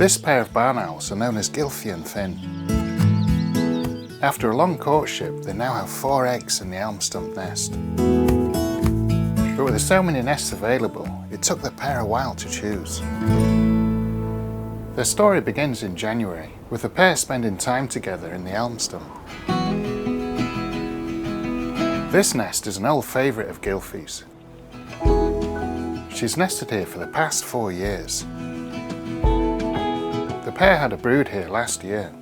This pair of barn owls are known as Gylfie and Finn. After a long courtship, they now have 4 eggs in the elm stump nest. But with so many nests available, it took the pair a while to choose. Their story begins in January, with the pair spending time together in the elm stump. This nest is an old favourite of Gylfie's. She's nested here for the past 4 years. The pair had a brood here last year,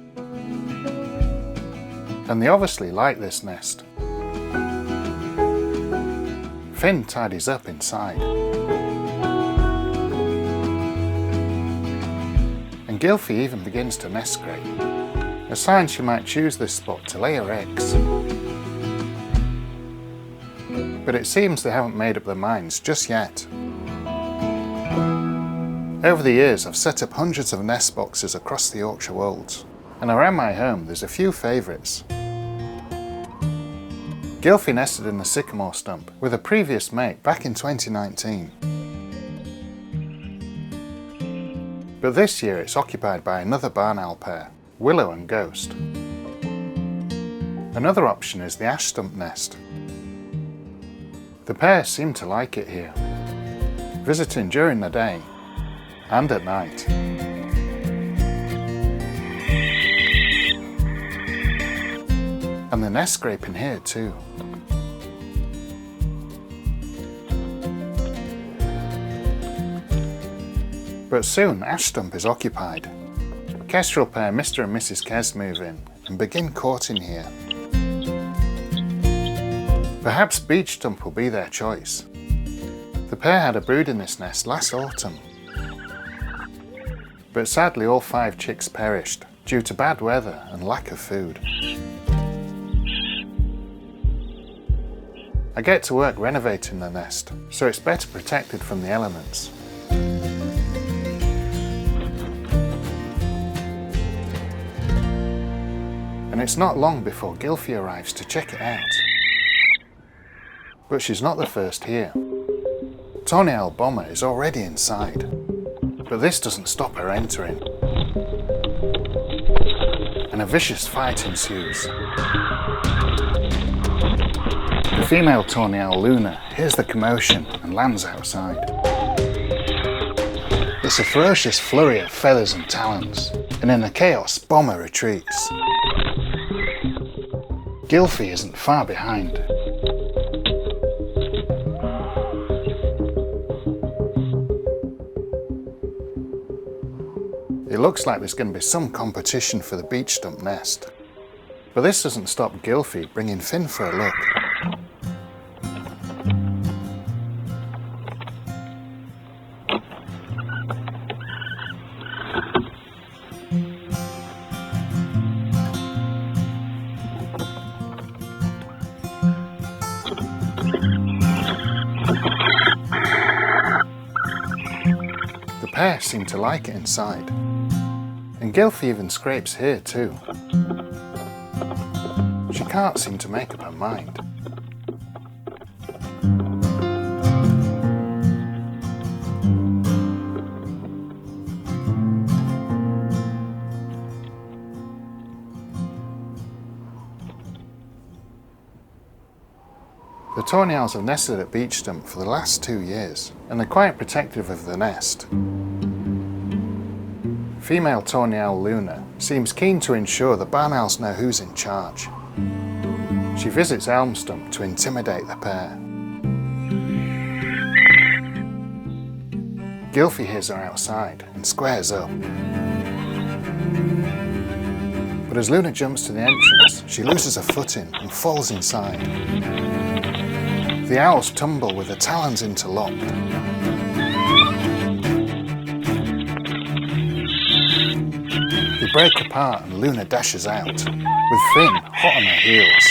and they obviously like this nest. Finn tidies up inside, and Gylfie even begins to nest scrape, a sign she might choose this spot to lay her eggs. But it seems they haven't made up their minds just yet. Over the years, I've set up hundreds of nest boxes across the Yorkshire wolds, and around my home there's a few favourites. Gylfie nested in the sycamore stump with a previous mate back in 2019. But this year it's occupied by another barn owl pair, Willow and Ghost. Another option is the ash stump nest. The pair seem to like it here, visiting during the day and at night. And the nest scraping here too. But soon ash stump is occupied. Kestrel pair Mr. and Mrs. Kes move in and begin courting here. Perhaps beech stump will be their choice. The pair had a brood in this nest last autumn, but sadly all 5 chicks perished due to bad weather and lack of food. I get to work renovating the nest, so it's better protected from the elements. And it's not long before Gylfie arrives to check it out. But she's not the first here. Tawny owl Bomber is already inside, but this doesn't stop her entering, and a vicious fight ensues. The female tawny owl Luna hears the commotion and lands outside. It's a ferocious flurry of feathers and talons, and in the chaos, Bomber retreats. Gylfie isn't far behind. It looks like there's going to be some competition for the beech stump nest. But this doesn't stop Gylfie bringing Finn for a look. The pair seem to like it inside. And Gylfie even scrapes here too. She can't seem to make up her mind. The tawny owls have nested at beech stump for the last 2 years, and they're quite protective of the nest. Female tawny owl Luna seems keen to ensure the barn owls know who's in charge. She visits elm stump to intimidate the pair. Gylfie hears her outside and squares up. But as Luna jumps to the entrance, she loses her footing and falls inside. The owls tumble with their talons interlocked. They break apart and Luna dashes out, with Finn hot on her heels.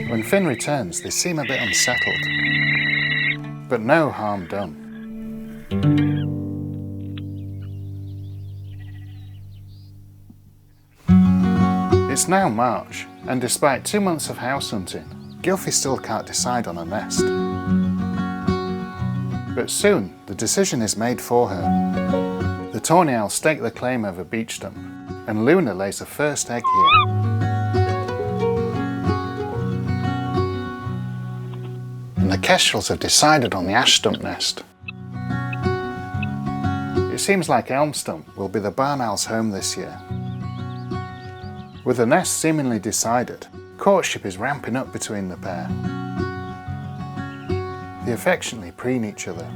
When Finn returns, they seem a bit unsettled, but no harm done. It's now March, and despite 2 months of house hunting, Gylfie still can't decide on a nest. But soon, the decision is made for her. The tawny owls stake their claim over beech stump, and Luna lays the first egg here. And the kestrels have decided on the ash stump nest. It seems like elm stump will be the barn owl's home this year. With the nest seemingly decided, courtship is ramping up between the pair. They affectionately preen each other.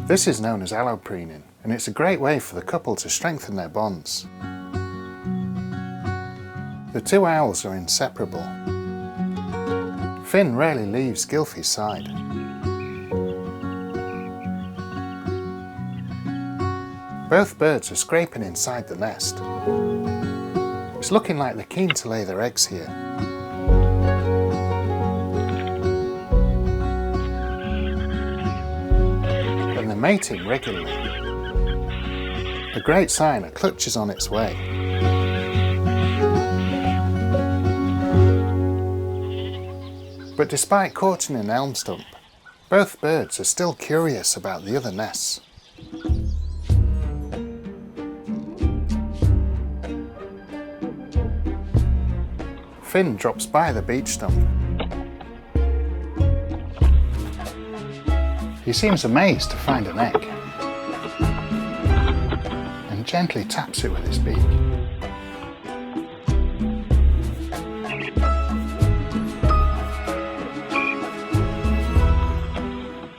This is known as aloe preening, and it's a great way for the couple to strengthen their bonds. The two owls are inseparable. Finn rarely leaves Gylfie's side. Both birds are scraping inside the nest. It's looking like they're keen to lay their eggs here. And they're mating regularly. A great sign a clutch is on its way. But despite courting an elm stump, both birds are still curious about the other nests. Finn drops by the beech stump. He seems amazed to find an egg and gently taps it with his beak.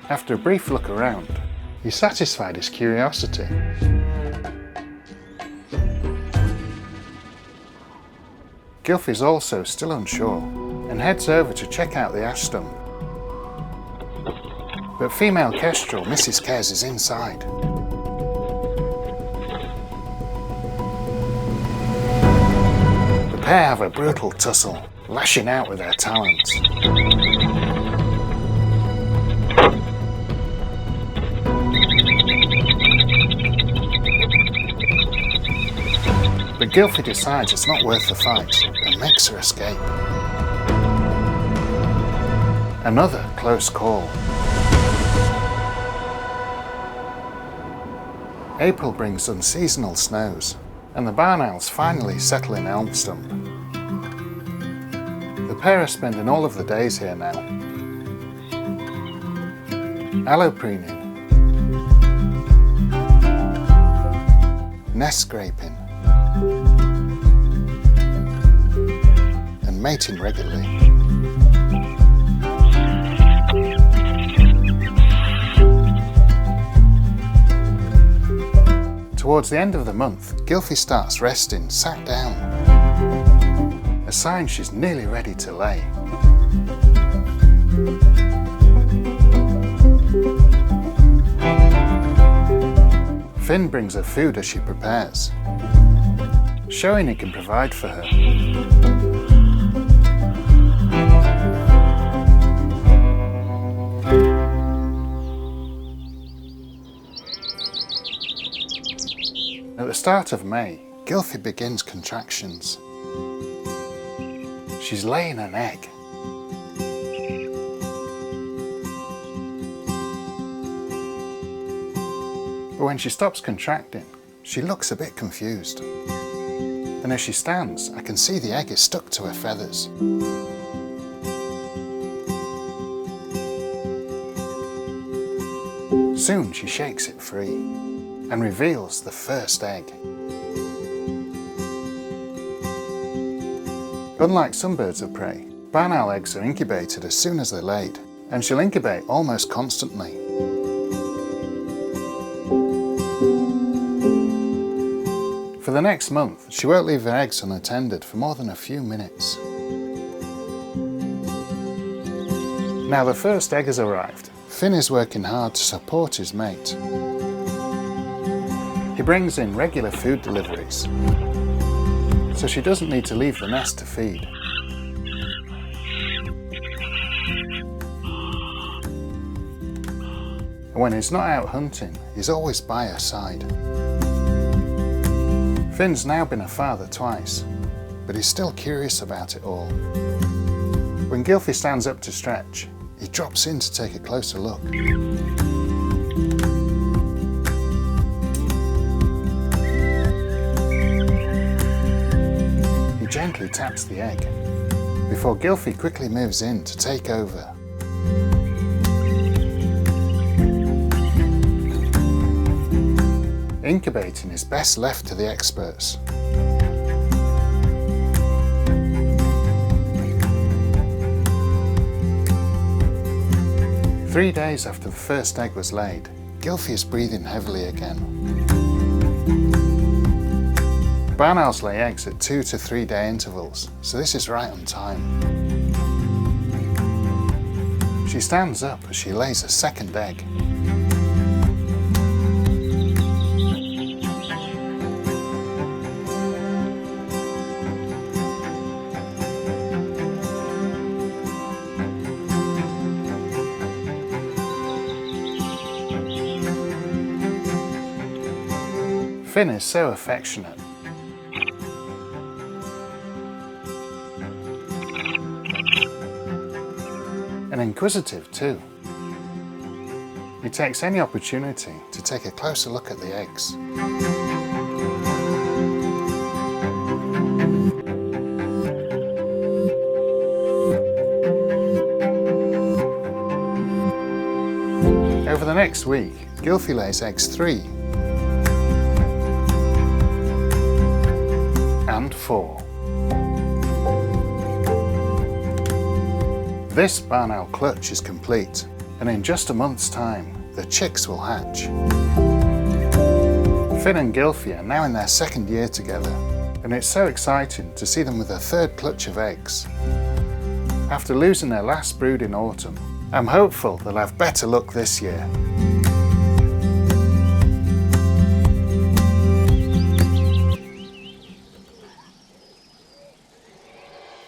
After a brief look around, he satisfied his curiosity. Gylfie's also still unsure and heads over to check out the ash stump. But female kestrel Mrs. Kes is inside. The pair have a brutal tussle, lashing out with their talons. But Gylfie decides it's not worth the fight and makes her escape. Another close call. April brings unseasonal snows, and the barn owls finally settle in elm stump. The pair are spending all of the days here now. Aloe preening, nest scraping, and mating regularly. Towards the end of the month, Gylfie starts resting, sat down, a sign she's nearly ready to lay. Finn brings her food as she prepares, showing he can provide for her. At the start of May, Gylfie begins contractions. She's laying an egg. But when she stops contracting, she looks a bit confused. And as she stands, I can see the egg is stuck to her feathers. Soon she shakes it free and reveals the first egg. Unlike some birds of prey, barn owl eggs are incubated as soon as they're laid, and she'll incubate almost constantly. For the next month, she won't leave her eggs unattended for more than a few minutes. Now the first egg has arrived. Finn is working hard to support his mate. He brings in regular food deliveries, so she doesn't need to leave the nest to feed. And when he's not out hunting, he's always by her side. Finn's now been a father twice, but he's still curious about it all. When Gylfie stands up to stretch, he drops in to take a closer look. He gently taps the egg, before Gylfie quickly moves in to take over. Incubating is best left to the experts. Three days after the first egg was laid, Gylfie is breathing heavily again. Barn owls lay eggs at 2 to 3 day intervals, so this is right on time. She stands up as she lays a second egg. Finn is so affectionate. And inquisitive too. He takes any opportunity to take a closer look at the eggs. Over the next week, Gylfie lays eggs 3 and 4. This barn owl clutch is complete, and in just a month's time, the chicks will hatch. Finn and Gylfie are now in their 2nd year together, and it's so exciting to see them with a 3rd clutch of eggs. After losing their last brood in autumn, I'm hopeful they'll have better luck this year.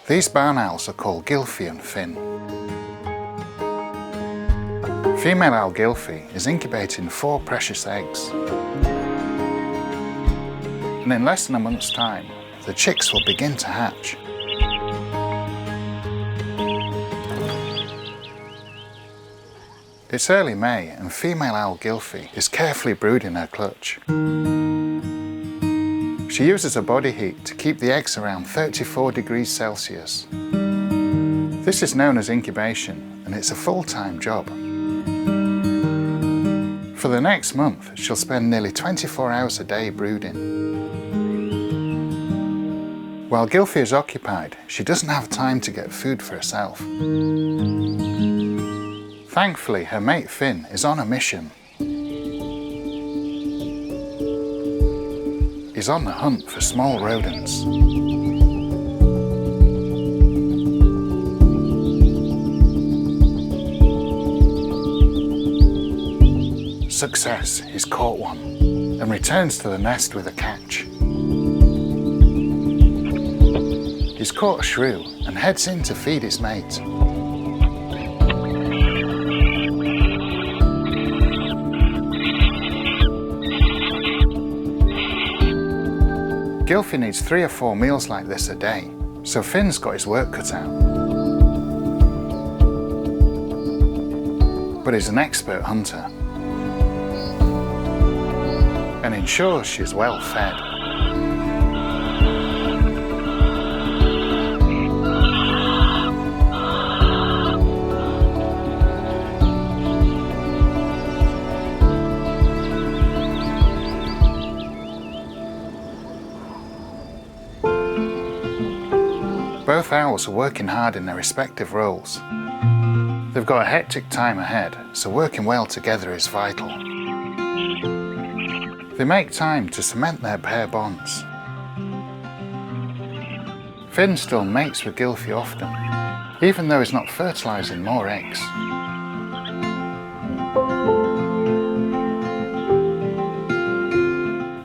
These barn owls are called Gylfie and Finn. Female owl Gylfie is incubating 4 precious eggs. And in less than a month's time, the chicks will begin to hatch. It's early May and female owl Gylfie is carefully brooding her clutch. She uses her body heat to keep the eggs around 34 degrees Celsius. This is known as incubation, and it's a full-time job. For the next month, she'll spend nearly 24 hours a day brooding. While Gylfie is occupied, she doesn't have time to get food for herself. Thankfully, her mate Finn is on a mission. He's on the hunt for small rodents. Success, he's caught one, and returns to the nest with a catch. He's caught a shrew and heads in to feed his mate. Gylfie needs 3 or 4 meals like this a day, so Finn's got his work cut out. But he's an expert hunter and ensures she's well fed. Both owls are working hard in their respective roles. They've got a hectic time ahead, so working well together is vital. They make time to cement their pair bonds. Finn still mates with Gylfie often, even though he's not fertilising more eggs.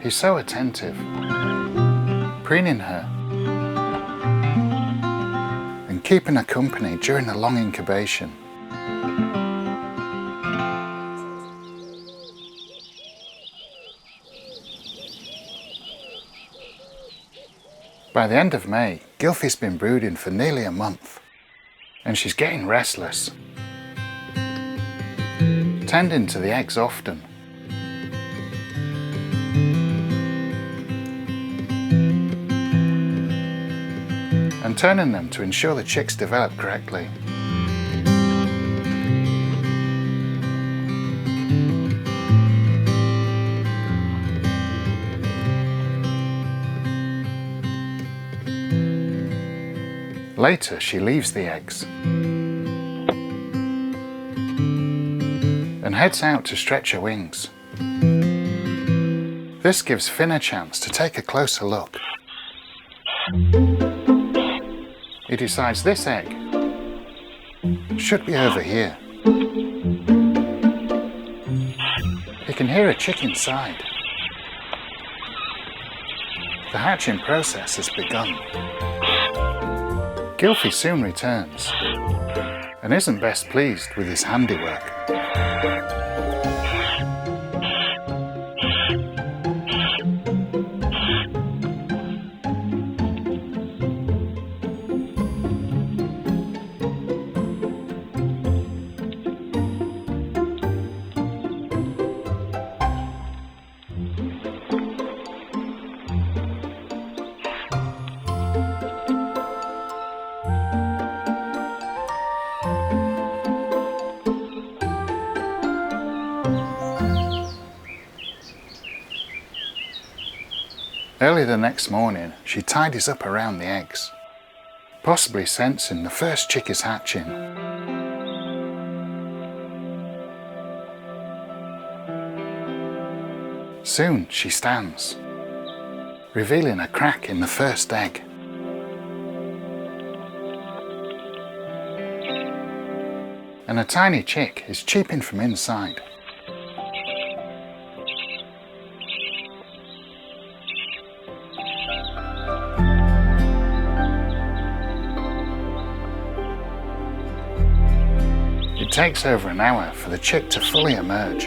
He's so attentive, preening her and keeping her company during the long incubation. By the end of May, Gylfie's been brooding for nearly a month. and she's getting restless, tending to the eggs often. And turning them to ensure the chicks develop correctly. Later, she leaves the eggs and heads out to stretch her wings. This gives Finn a chance to take a closer look. He decides this egg should be over here. He can hear a chick inside. The hatching process has begun. Gylfie soon returns and isn't best pleased with his handiwork. Early the next morning, she tidies up around the eggs, possibly sensing the first chick is hatching. Soon she stands, revealing a crack in the first egg. And a tiny chick is cheeping from inside. It takes over an hour for the chick to fully emerge.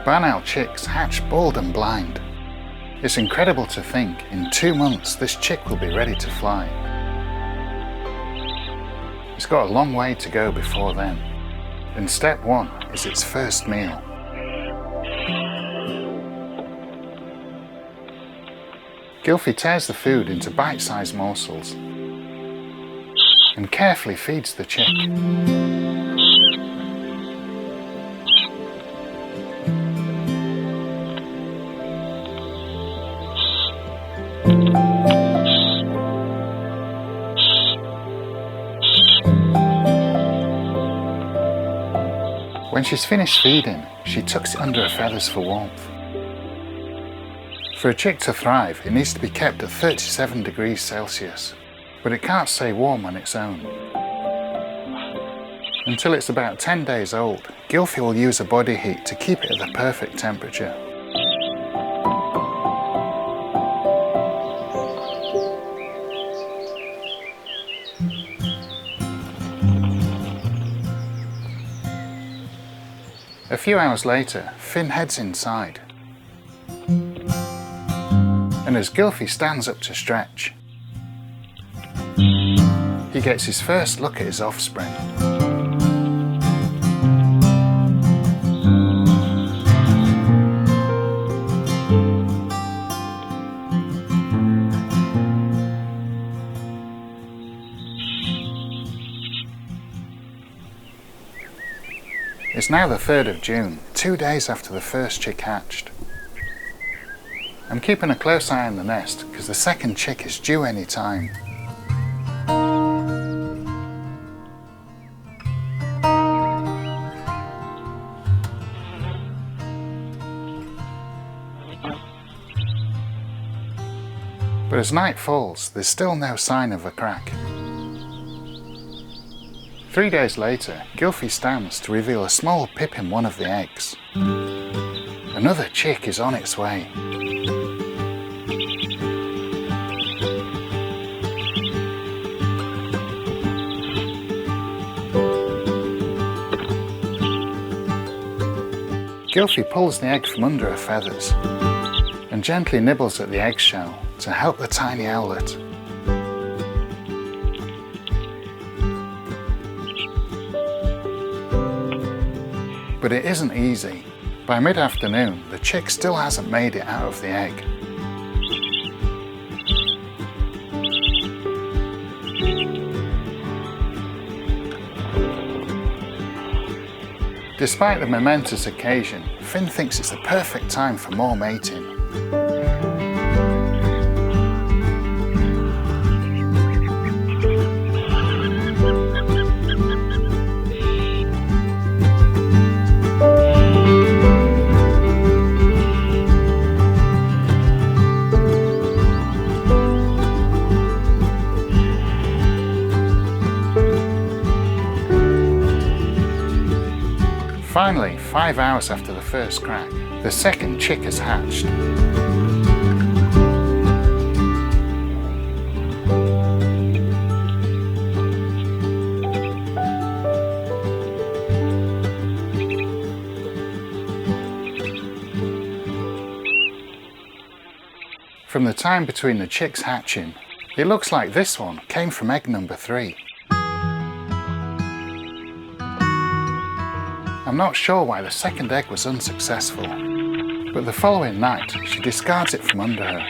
Barn owl chicks hatch bald and blind. It's incredible to think in 2 months this chick will be ready to fly. It's got a long way to go before then, and step 1 is its first meal. Gylfie tears the food into bite-sized morsels and carefully feeds the chick. When she's finished feeding, she tucks it under her feathers for warmth. For a chick to thrive, it needs to be kept at 37 degrees Celsius, but it can't stay warm on its own. Until it's about 10 days old, Gylfie will use a body heat to keep it at the perfect temperature. A few hours later, Finn heads inside. And as Gylfie stands up to stretch, he gets his first look at his offspring. It's now the 3rd of June, 2 days after the first chick hatched. I'm keeping a close eye on the nest because the second chick is due any time. But as night falls, there's still no sign of a crack. 3 days later, Gylfie stands to reveal a small pip in one of the eggs. Another chick is on its way. Gylfie pulls the egg from under her feathers and gently nibbles at the eggshell, to help the tiny owlet. But it isn't easy. By mid-afternoon, the chick still hasn't made it out of the egg. Despite the momentous occasion, Finn thinks it's the perfect time for more mating. Finally, 5 hours after the first crack, the second chick has hatched. From the time between the chicks hatching, it looks like this one came from egg number 3. I'm not sure why the second egg was unsuccessful, but the following night she discards it from under her.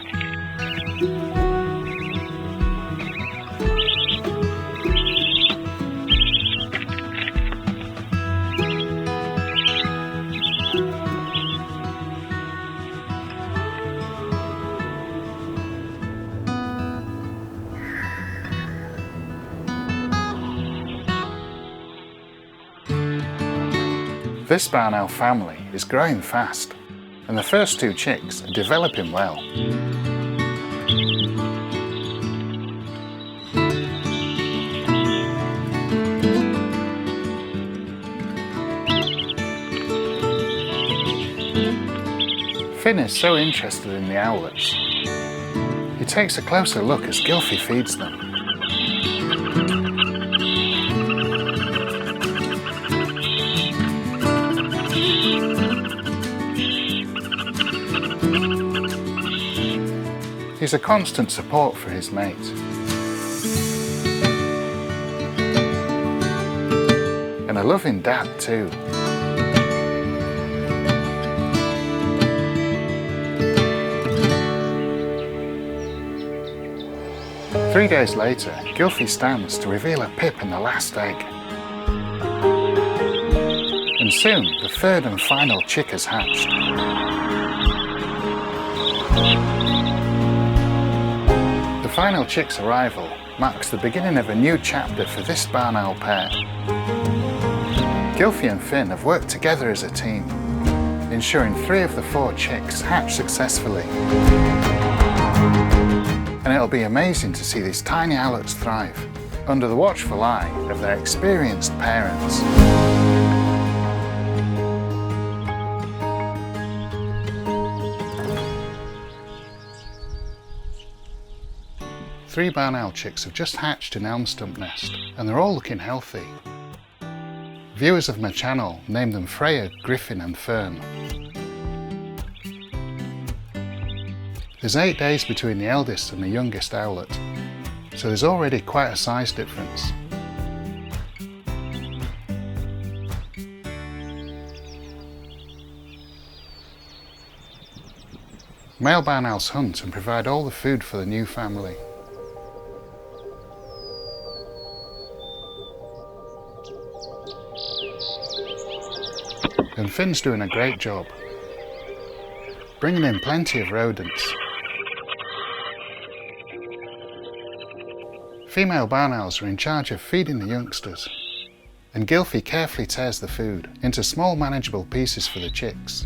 This barn owl family is growing fast, and the first 2 chicks are developing well. Finn is so interested in the owlets. He takes a closer look as Gylfie feeds them. He's a constant support for his mate. And a loving dad too. Three days later, Gylfie stands to reveal a pip in the last egg. And soon, the third and final chick has hatched. The final chick's arrival marks the beginning of a new chapter for this barn owl pair. Gylfie and Finn have worked together as a team, ensuring 3 of the 4 chicks hatch successfully. And it'll be amazing to see these tiny owlets thrive under the watchful eye of their experienced parents. 3 barn owl chicks have just hatched in elm stump nest, and they're all looking healthy. Viewers of my channel named them Freya, Griffin and Fern. There's 8 days between the eldest and the youngest owlet, so there's already quite a size difference. Male barn owls hunt and provide all the food for the new family. And Finn's doing a great job, bringing in plenty of rodents. Female barn owls are in charge of feeding the youngsters, and Gylfie carefully tears the food into small manageable pieces for the chicks.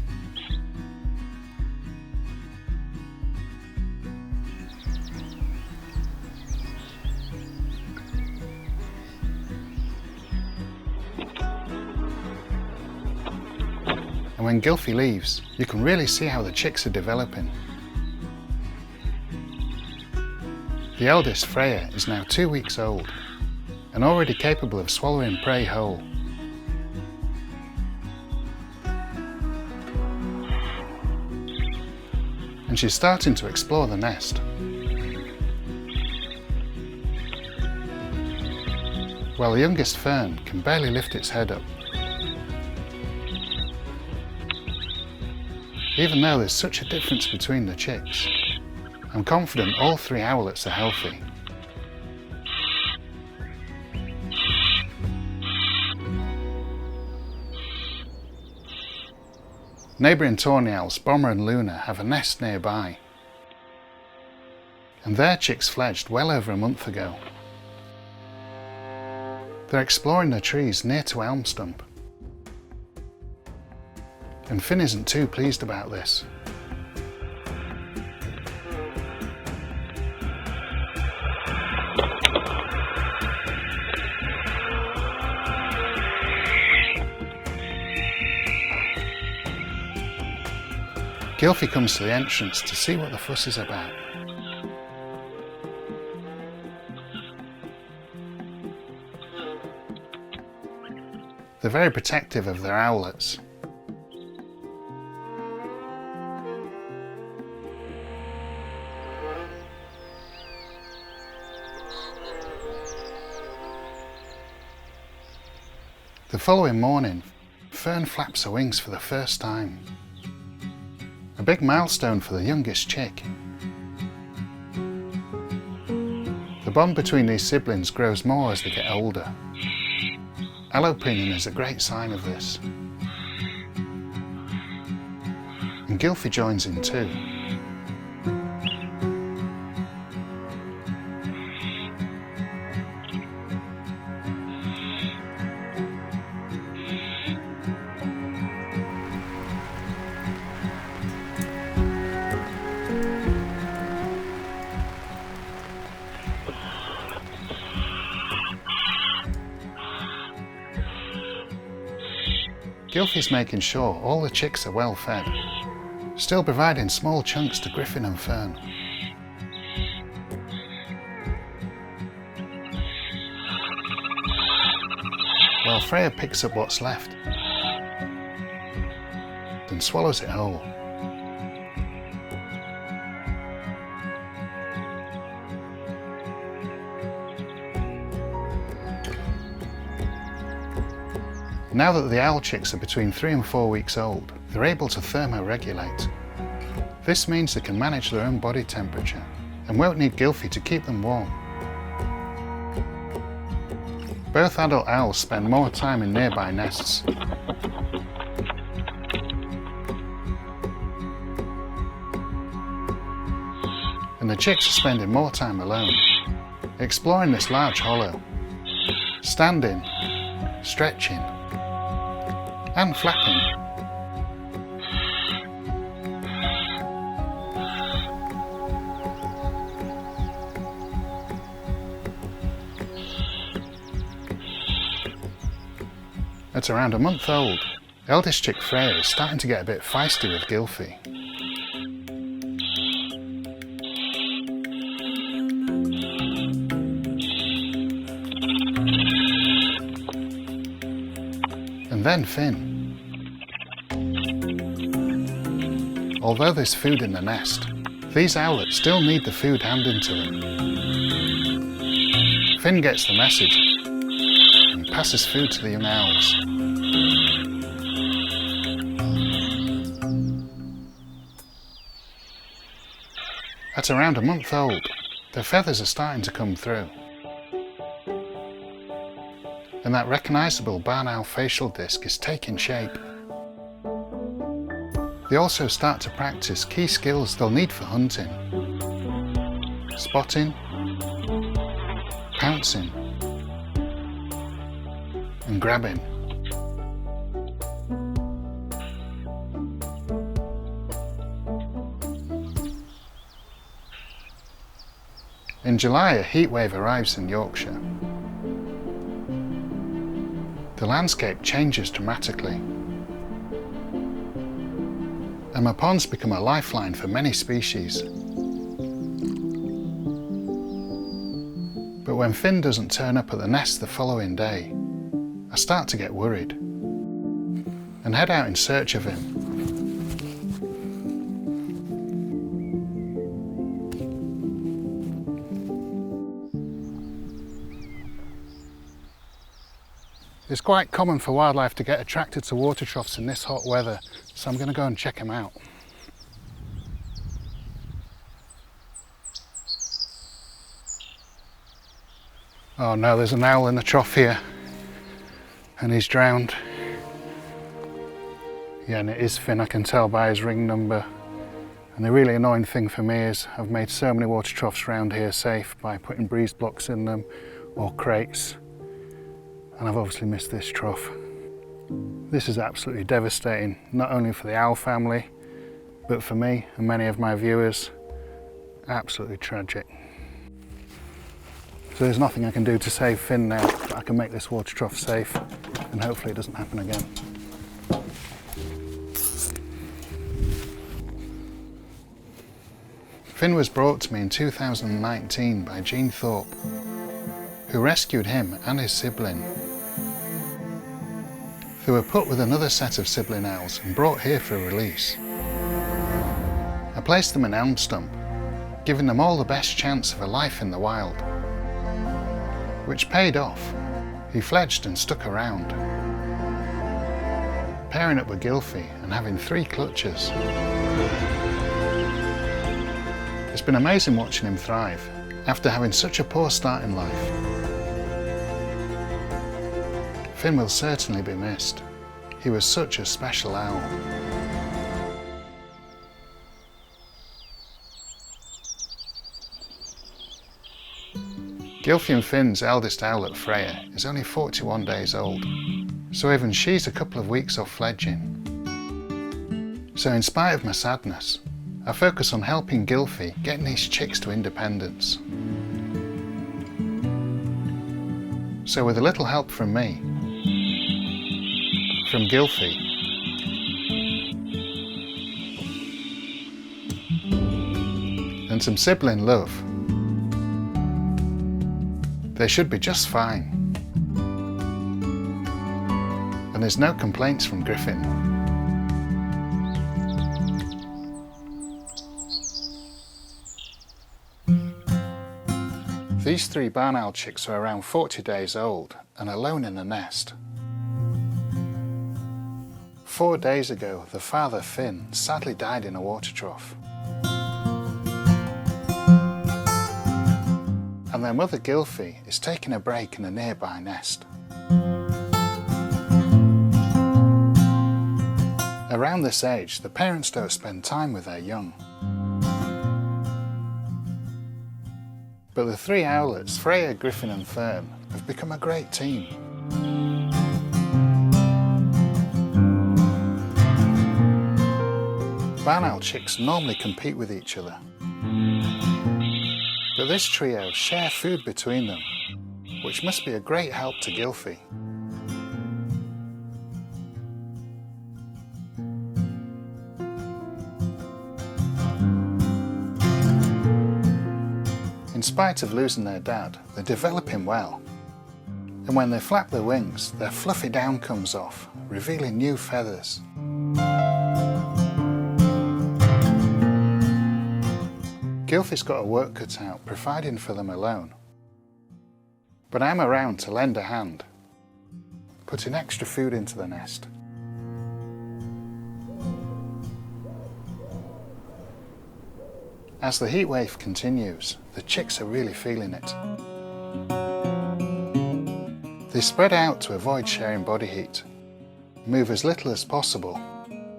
And when Gylfie leaves, you can really see how the chicks are developing. The eldest, Freya, is now 2 weeks old and already capable of swallowing prey whole. And she's starting to explore the nest, while the youngest fern can barely lift its head up. Even though there's such a difference between the chicks, I'm confident all 3 owlets are healthy. Neighbouring tawny owls Bomber and Luna have a nest nearby, and their chicks fledged well over a month ago. They're exploring the trees near to Elm Stump, and Finn isn't too pleased about this. Gylfie comes to the entrance to see what the fuss is about. They're very protective of their owlets. The following morning, Fern flaps her wings for the first time. A big milestone for the youngest chick. The bond between these siblings grows more as they get older. Allopinion is a great sign of this. And Gylfie joins in too. Gylfie's making sure all the chicks are well fed, still providing small chunks to Griffin and Fern. While Freya picks up what's left and swallows it whole. Now that the owl chicks are between 3 and 4 weeks old, they're able to thermoregulate. This means they can manage their own body temperature and won't need Gylfie to keep them warm. Both adult owls spend more time in nearby nests. And the chicks are spending more time alone, exploring this large hollow, standing, stretching, and flapping. At around a month old, eldest chick Freya is starting to get a bit feisty with Gylfie. And then Finn. Although there's food in the nest, these owlets still need the food handed to them. Finn gets the message and passes food to the young owls. At around a month old, their feathers are starting to come through, and that recognisable barn owl facial disc is taking shape. They also start to practice key skills they'll need for hunting: spotting, pouncing, and grabbing. In July, a heatwave arrives in Yorkshire. The landscape changes dramatically, and my ponds become a lifeline for many species. But when Finn doesn't turn up at the nest the following day, I start to get worried and head out in search of him. It's quite common for wildlife to get attracted to water troughs in this hot weather, so I'm going to go and check them out. Oh no, there's an owl in the trough here, and he's drowned. Yeah, and it is Finn, I can tell by his ring number. And the really annoying thing for me is I've made so many water troughs around here safe by putting breeze blocks in them or crates, and I've obviously missed this trough. This is absolutely devastating, not only for the owl family, but for me and many of my viewers. Absolutely tragic. So there's nothing I can do to save Finn now, but I can make this water trough safe, and hopefully it doesn't happen again. Finn was brought to me in 2019 by Jean Thorpe, who rescued him and his sibling. They were put with another set of sibling owls and brought here for release. I placed them in elm stump, giving them all the best chance of a life in the wild, which paid off. He fledged and stuck around, pairing up with Gylfie and having 3 clutches. It's been amazing watching him thrive after having such a poor start in life. Finn will certainly be missed. He was such a special owl. Gylfie and Finn's eldest owlet, Freya, is only 41 days old, so even she's a couple of weeks off fledging. So in spite of my sadness, I focus on helping Gylfie getting these chicks to independence. So with a little help from me, from Gylfie, and some sibling love, they should be just fine. And there's no complaints from Griffin. These 3 barn owl chicks are around 40 days old and alone in the nest. 4 days ago, the father, Finn, sadly died in a water trough. And their mother, Gylfie, is taking a break in a nearby nest. Around this age, the parents don't spend time with their young. But the 3 owlets, Freya, Griffin and Fern, have become a great team. Barn owl chicks normally compete with each other, but this trio share food between them, which must be a great help to Gylfie. In spite of losing their dad, they're developing well. And when they flap their wings, their fluffy down comes off, revealing new feathers. Gylfie's got a work cut out, providing for them alone. But I'm around to lend a hand, putting extra food into the nest. As the heatwave continues, the chicks are really feeling it. They spread out to avoid sharing body heat, move as little as possible,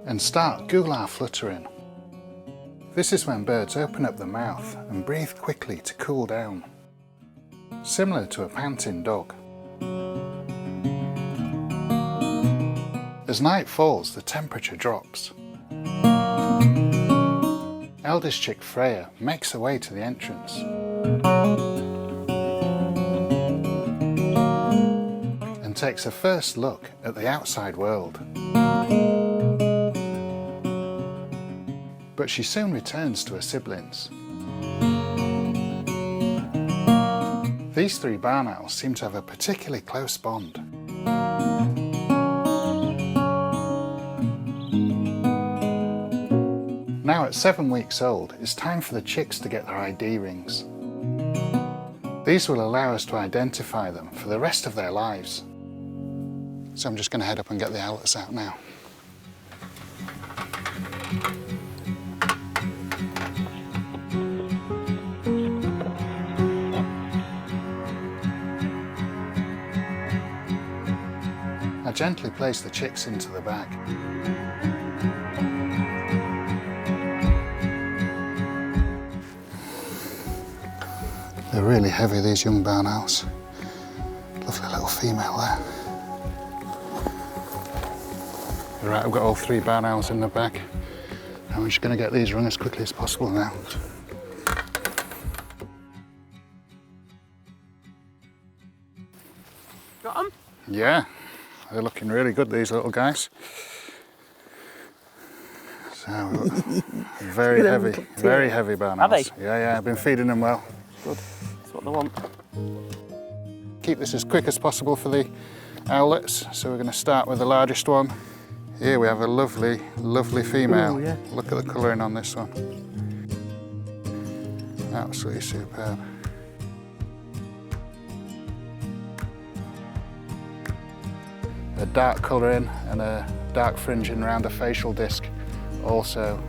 and start gular fluttering. This is when birds open up the mouth and breathe quickly to cool down, similar to a panting dog. As night falls, the temperature drops. Eldest chick Freya makes her way to the entrance. And takes a first look at the outside world. But she soon returns to her siblings. These 3 barn owls seem to have a particularly close bond. Now at 7 weeks old, it's time for the chicks to get their ID rings. These will allow us to identify them for the rest of their lives. Now at 7 weeks old, it's time for the chicks to get their ID rings. These will allow us to identify them for the rest of their lives. These will allow us to identify them for the rest of their lives. So I'm just going to head up and get the owlets out now. I gently place the chicks into the bag. They're really heavy, these young barn owls. Lovely little female there. Right, I've got all 3 barn owls in the bag. I'm just going to get these rung as quickly as possible now. Got them? Yeah, they're looking really good, these little guys. So, very heavy barn owls. Are they? Yeah, I've been feeding them well. Good, that's what they want. Keep this as quick as possible for the owlets, so we're going to start with the largest one. Here we have a lovely, lovely female. Ooh, yeah. Look at the colouring on this one. Absolutely superb. A dark colouring and a dark fringing around the facial disc also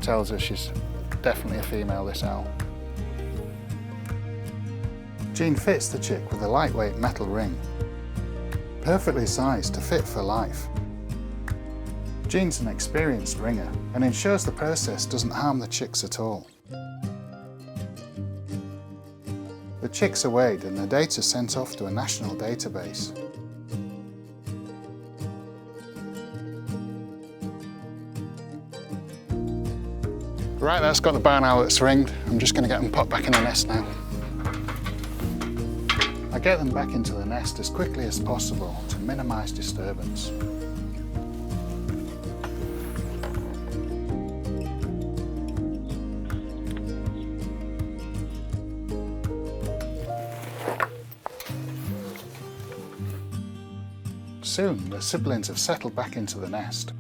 tells us she's definitely a female, this owl. Jean fits the chick with a lightweight metal ring, perfectly sized to fit for life. Jean's an experienced ringer and ensures the process doesn't harm the chicks at all. The chicks are weighed and the data sent off to a national database. Right, that's got the barn owlets ringed. I'm just going to get them popped back in the nest now. I get them back into the nest as quickly as possible to minimise disturbance. Soon, the siblings have settled back into the nest.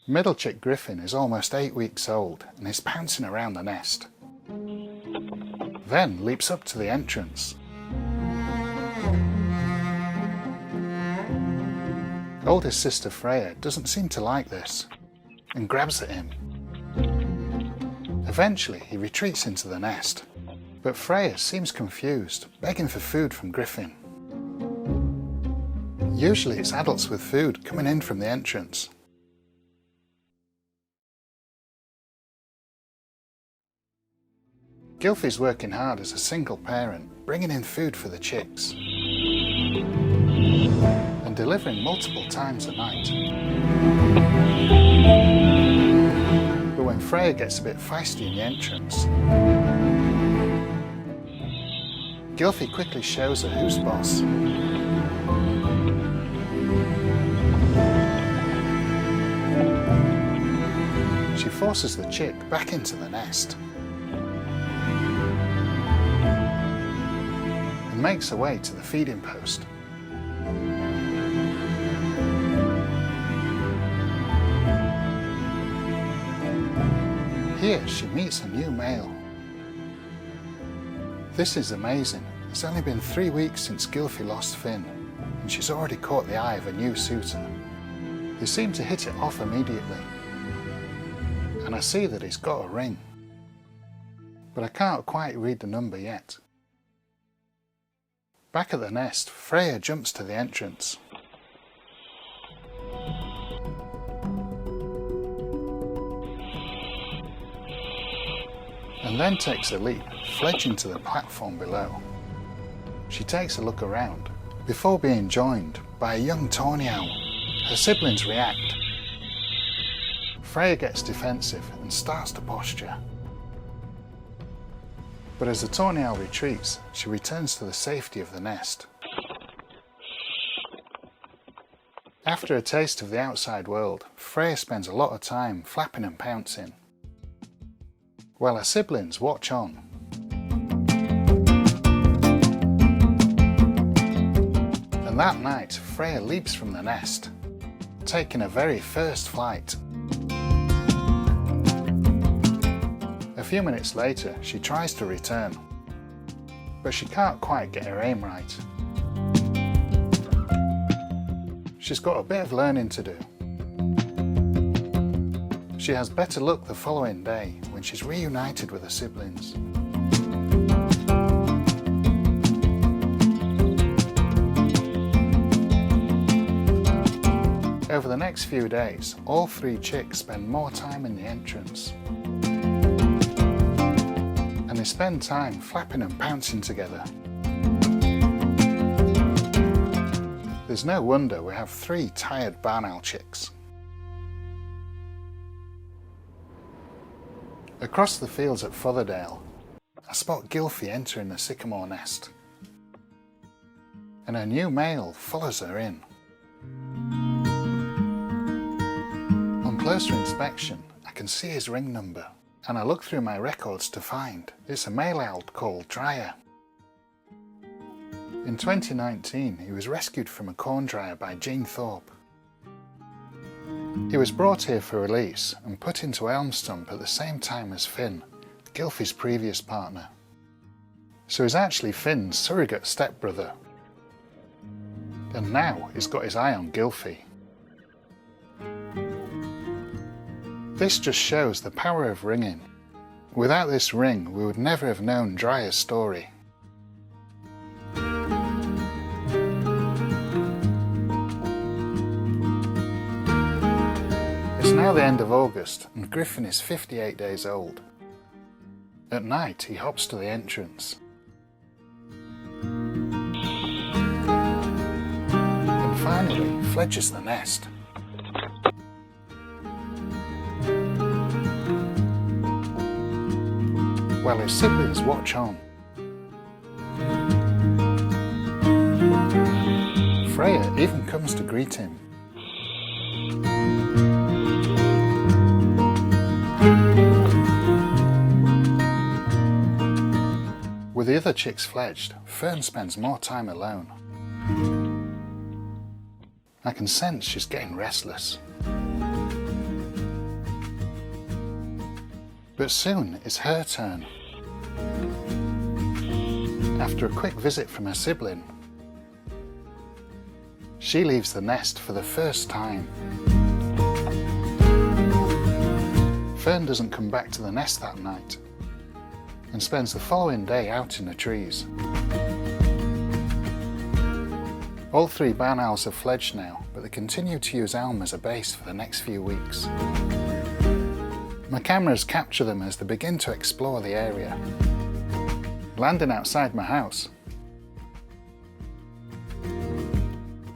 Middle chick Gyflie is almost 8 weeks old and is pouncing around the nest. Then leaps up to the entrance. Oldest sister Freya doesn't seem to like this and grabs at him. Eventually he retreats into the nest, but Freya seems confused, begging for food from Gyflie. Usually it's adults with food coming in from the entrance. Gylfie's working hard as a single parent, bringing in food for the chicks and delivering multiple times a night. But when Freya gets a bit feisty in the entrance, Gylfie quickly shows her who's boss. She forces the chick back into the nest and makes her way to the feeding post. Here she meets a new male. This is amazing. It's only been 3 weeks since Gylfie lost Finn, and she's already caught the eye of a new suitor. They seem to hit it off immediately, and I see that he's got a ring, but I can't quite read the number yet. Back at the nest, Freya jumps to the entrance. And then takes a leap, fledging to the platform below. She takes a look around, before being joined by a young tawny owl. Her siblings react. Freya gets defensive and starts to posture. But as the tawny owl retreats, she returns to the safety of the nest. After a taste of the outside world, Freya spends a lot of time flapping and pouncing, while her siblings watch on. And that night, Freya leaps from the nest, taking her very first flight. few minutes later, she tries to return, but she can't quite get her aim right. She's got a bit of learning to do. She has better luck the following day when she's reunited with her siblings. Over the next few days, all 3 chicks spend more time in the entrance. And they spend time flapping and bouncing together. There's no wonder we have 3 tired barn owl chicks. Across the fields at Fotherdale, I spot Gylfie entering the sycamore nest, and her new male follows her in. On closer inspection, I can see his ring number, and I look through my records to find it's a male owl called Dryer. In 2019, he was rescued from a corn dryer by Jean Thorpe. He was brought here for release and put into elm stump at the same time as Finn, Gylfie's previous partner. So he's actually Finn's surrogate stepbrother. And now he's got his eye on Gylfie. This just shows the power of ringing. Without this ring, we would never have known Dryer's story. It's now the end of August and Griffin is 58 days old. At night he hops to the entrance. And finally Fledges the nest. While his siblings watch on. Freya even comes to greet him. With the other chicks fledged, Fern spends more time alone. I can sense she's getting restless. But soon it's her turn. After a quick visit from her sibling, she leaves the nest for the first time. Fern doesn't come back to the nest that night and spends the following day out in the trees. All 3 barn owls have fledged now, but they continue to use elm as a base for the next few weeks. My cameras capture them as they begin to explore the area, landing outside my house,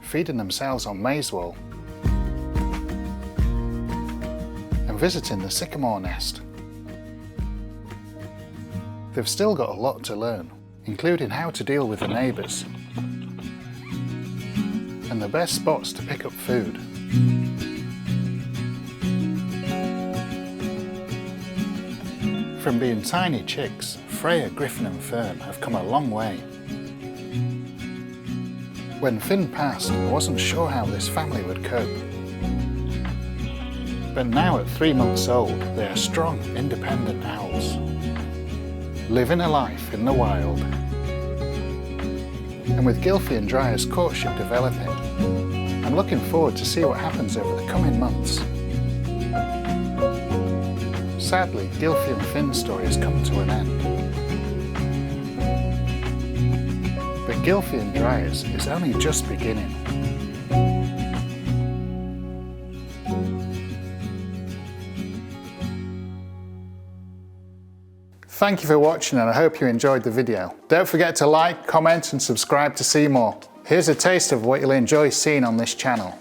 feeding themselves on maize wool, and visiting the sycamore nest. They've still got a lot to learn, including how to deal with the neighbours, and the best spots to pick up food. From being tiny chicks, Freya, Griffin and Fern have come a long way. When Finn passed, I wasn't sure how this family would cope. But now at 3 months old, they are strong, independent owls, living a life in the wild. And with Gylfie and Dryer's courtship developing, I'm looking forward to see what happens over the coming months. Sadly, Gylfie and Finn's story has come to an end. But Gylfie and Dryer's is only just beginning. Thank you for watching and I hope you enjoyed the video. Don't forget to like, comment and subscribe to see more. Here's a taste of what you'll enjoy seeing on this channel.